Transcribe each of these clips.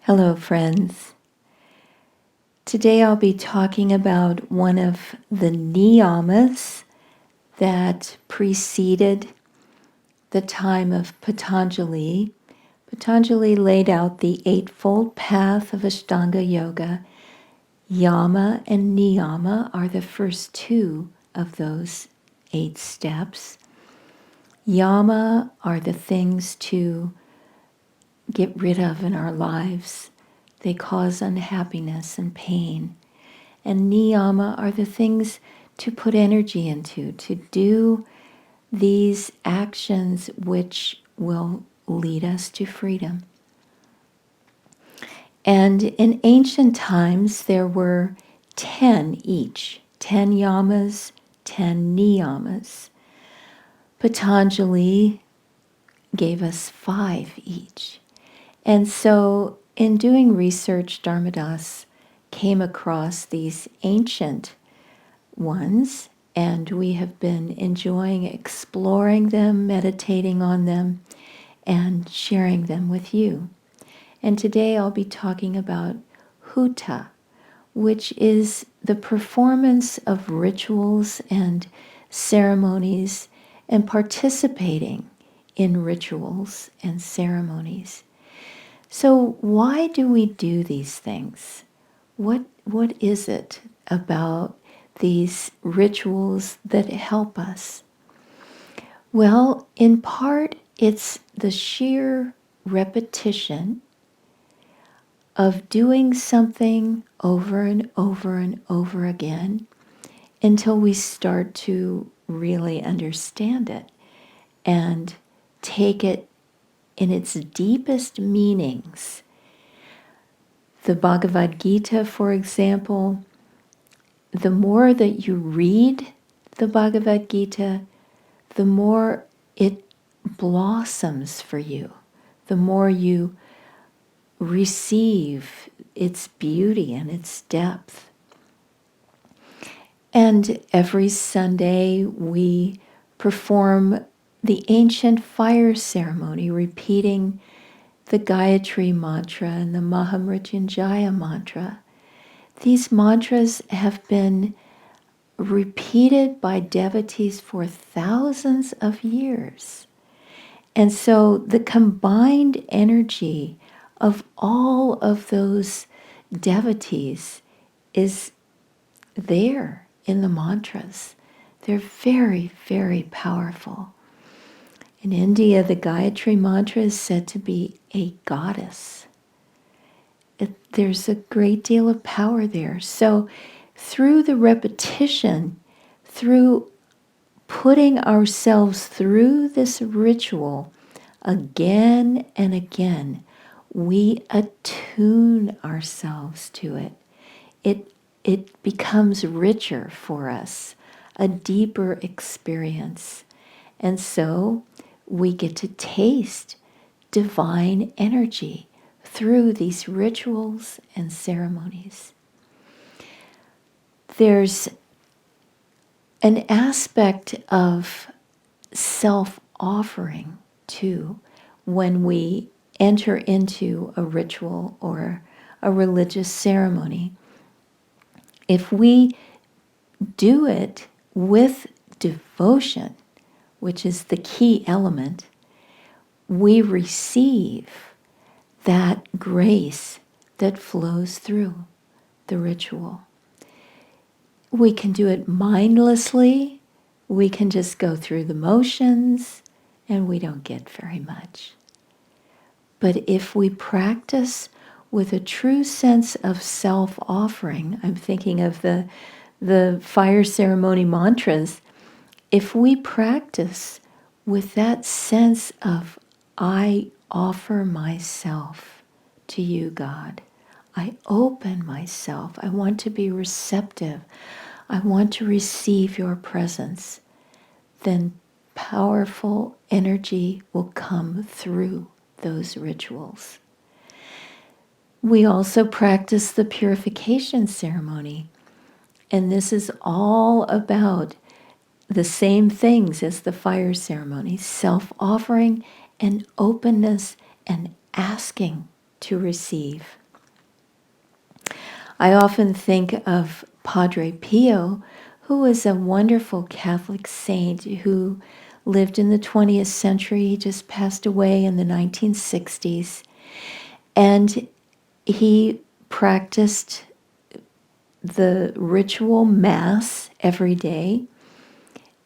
Hello, friends. Today I'll be talking about one of the niyamas that preceded the time of Patanjali. Patanjali laid out the Eightfold Path of Ashtanga Yoga. Yama and Niyama are the first two of those 8 steps. Yama are the things to get rid of in our lives. They cause unhappiness and pain. And niyama are the things to put energy into, to do these actions which will lead us to freedom. And in ancient times, there were 10 each, 10 yamas, 10 niyamas. Patanjali gave us 5 each. And so in doing research, Dharmadas came across these ancient ones, and we have been enjoying exploring them, meditating on them, and sharing them with you. And today I'll be talking about Huta, which is the performance of rituals and ceremonies and participating in rituals and ceremonies. So why do we do these things? What is it about these rituals that help us? Well, in part, it's the sheer repetition of doing something over and over and over again until we start to really understand it and take it in its deepest meanings. The Bhagavad Gita, for example, the more that you read the Bhagavad Gita, the more it blossoms for you, the more you receive its beauty and its depth. And every Sunday we perform the ancient fire ceremony, repeating the Gayatri mantra and the Mahamrityunjaya mantra. These mantras have been repeated by devotees for thousands of years. And so the combined energy of all of those devotees is there in the mantras. They're very, very powerful. In India, the Gayatri mantra is said to be a goddess. There's a great deal of power there. So through the repetition, through putting ourselves through this ritual again and again, we attune ourselves to it. It becomes richer for us, a deeper experience. And so we get to taste divine energy through these rituals and ceremonies. There's an aspect of self-offering too when we enter into a ritual or a religious ceremony. If we do it with devotion, which is the key element, we receive that grace that flows through the ritual. We can do it mindlessly. We can just go through the motions and we don't get very much. But if we practice with a true sense of self-offering, I'm thinking of the fire ceremony mantras, if we practice with that sense of, I offer myself to you, God. I open myself. I want to be receptive. I want to receive your presence. Then powerful energy will come through those rituals. We also practice the purification ceremony. And this is all about the same things as the fire ceremony, self-offering and openness and asking to receive. I often think of Padre Pio, who was a wonderful Catholic saint who lived in the 20th century. He just passed away in the 1960s. And he practiced the ritual Mass every day,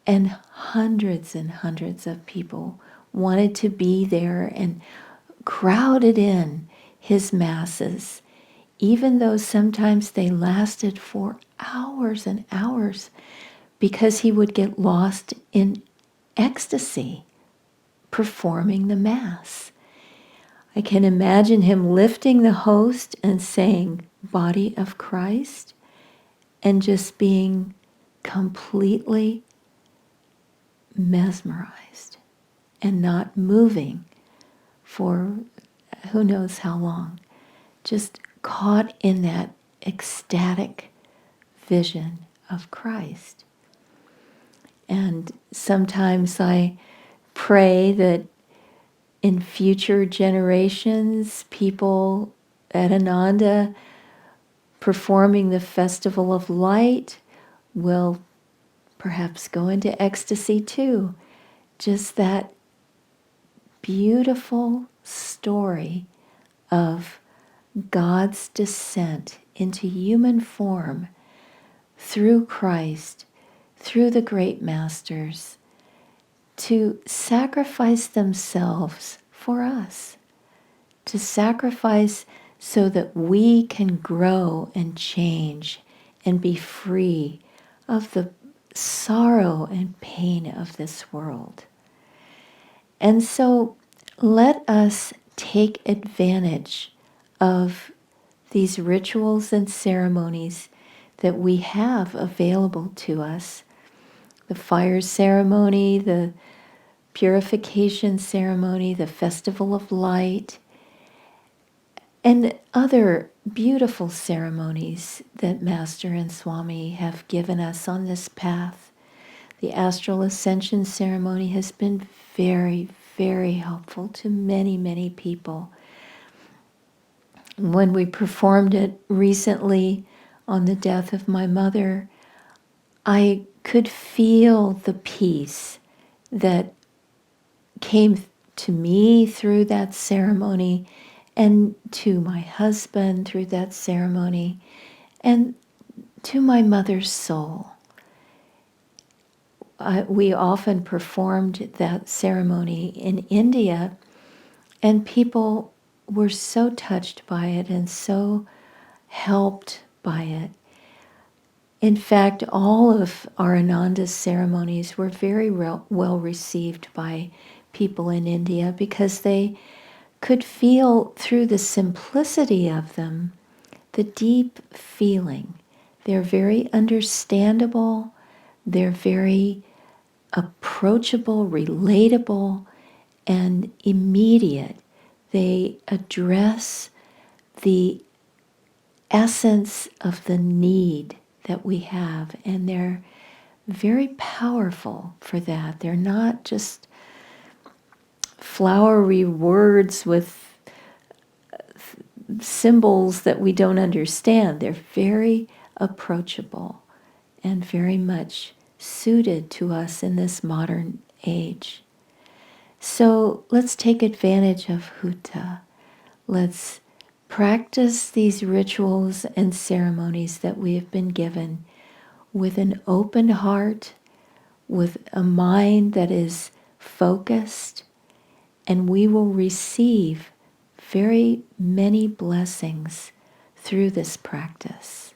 and hundreds of people wanted to be there and crowded in his Masses, even though sometimes they lasted for hours and hours, because he would get lost in ecstasy performing the Mass. I can imagine him lifting the host and saying, "Body of Christ," and just being completely mesmerized and not moving for who knows how long, just caught in that ecstatic vision of Christ. And sometimes I pray that in future generations, people at Ananda performing the Festival of Light will perhaps go into ecstasy too. Just that beautiful story of God's descent into human form through Christ, through the great masters, to sacrifice themselves for us, to sacrifice so that we can grow and change and be free of the sorrow and pain of this world. And so let us take advantage of these rituals and ceremonies that we have available to us. The fire ceremony, the purification ceremony, the festival of light, and other beautiful ceremonies that Master and Swami have given us on this path. The astral ascension ceremony has been very, very helpful to many people. When we performed it recently on the death of my mother, I could feel the peace that came to me through that ceremony and to my husband through that ceremony and to my mother's soul. We often performed that ceremony in India, and people were so touched by it and so helped by it. In fact, all of our Ananda ceremonies were very well received by people in India because they could feel through the simplicity of them the deep feeling. They're very understandable, they're very approachable, relatable, and immediate. They address the essence of the need that we have, and they're very powerful for that. They're not just flowery words with symbols that we don't understand. They're very approachable and very much suited to us in this modern age. So let's take advantage of Huta. Let's practice these rituals and ceremonies that we have been given with an open heart, with a mind that is focused, and we will receive very many blessings through this practice.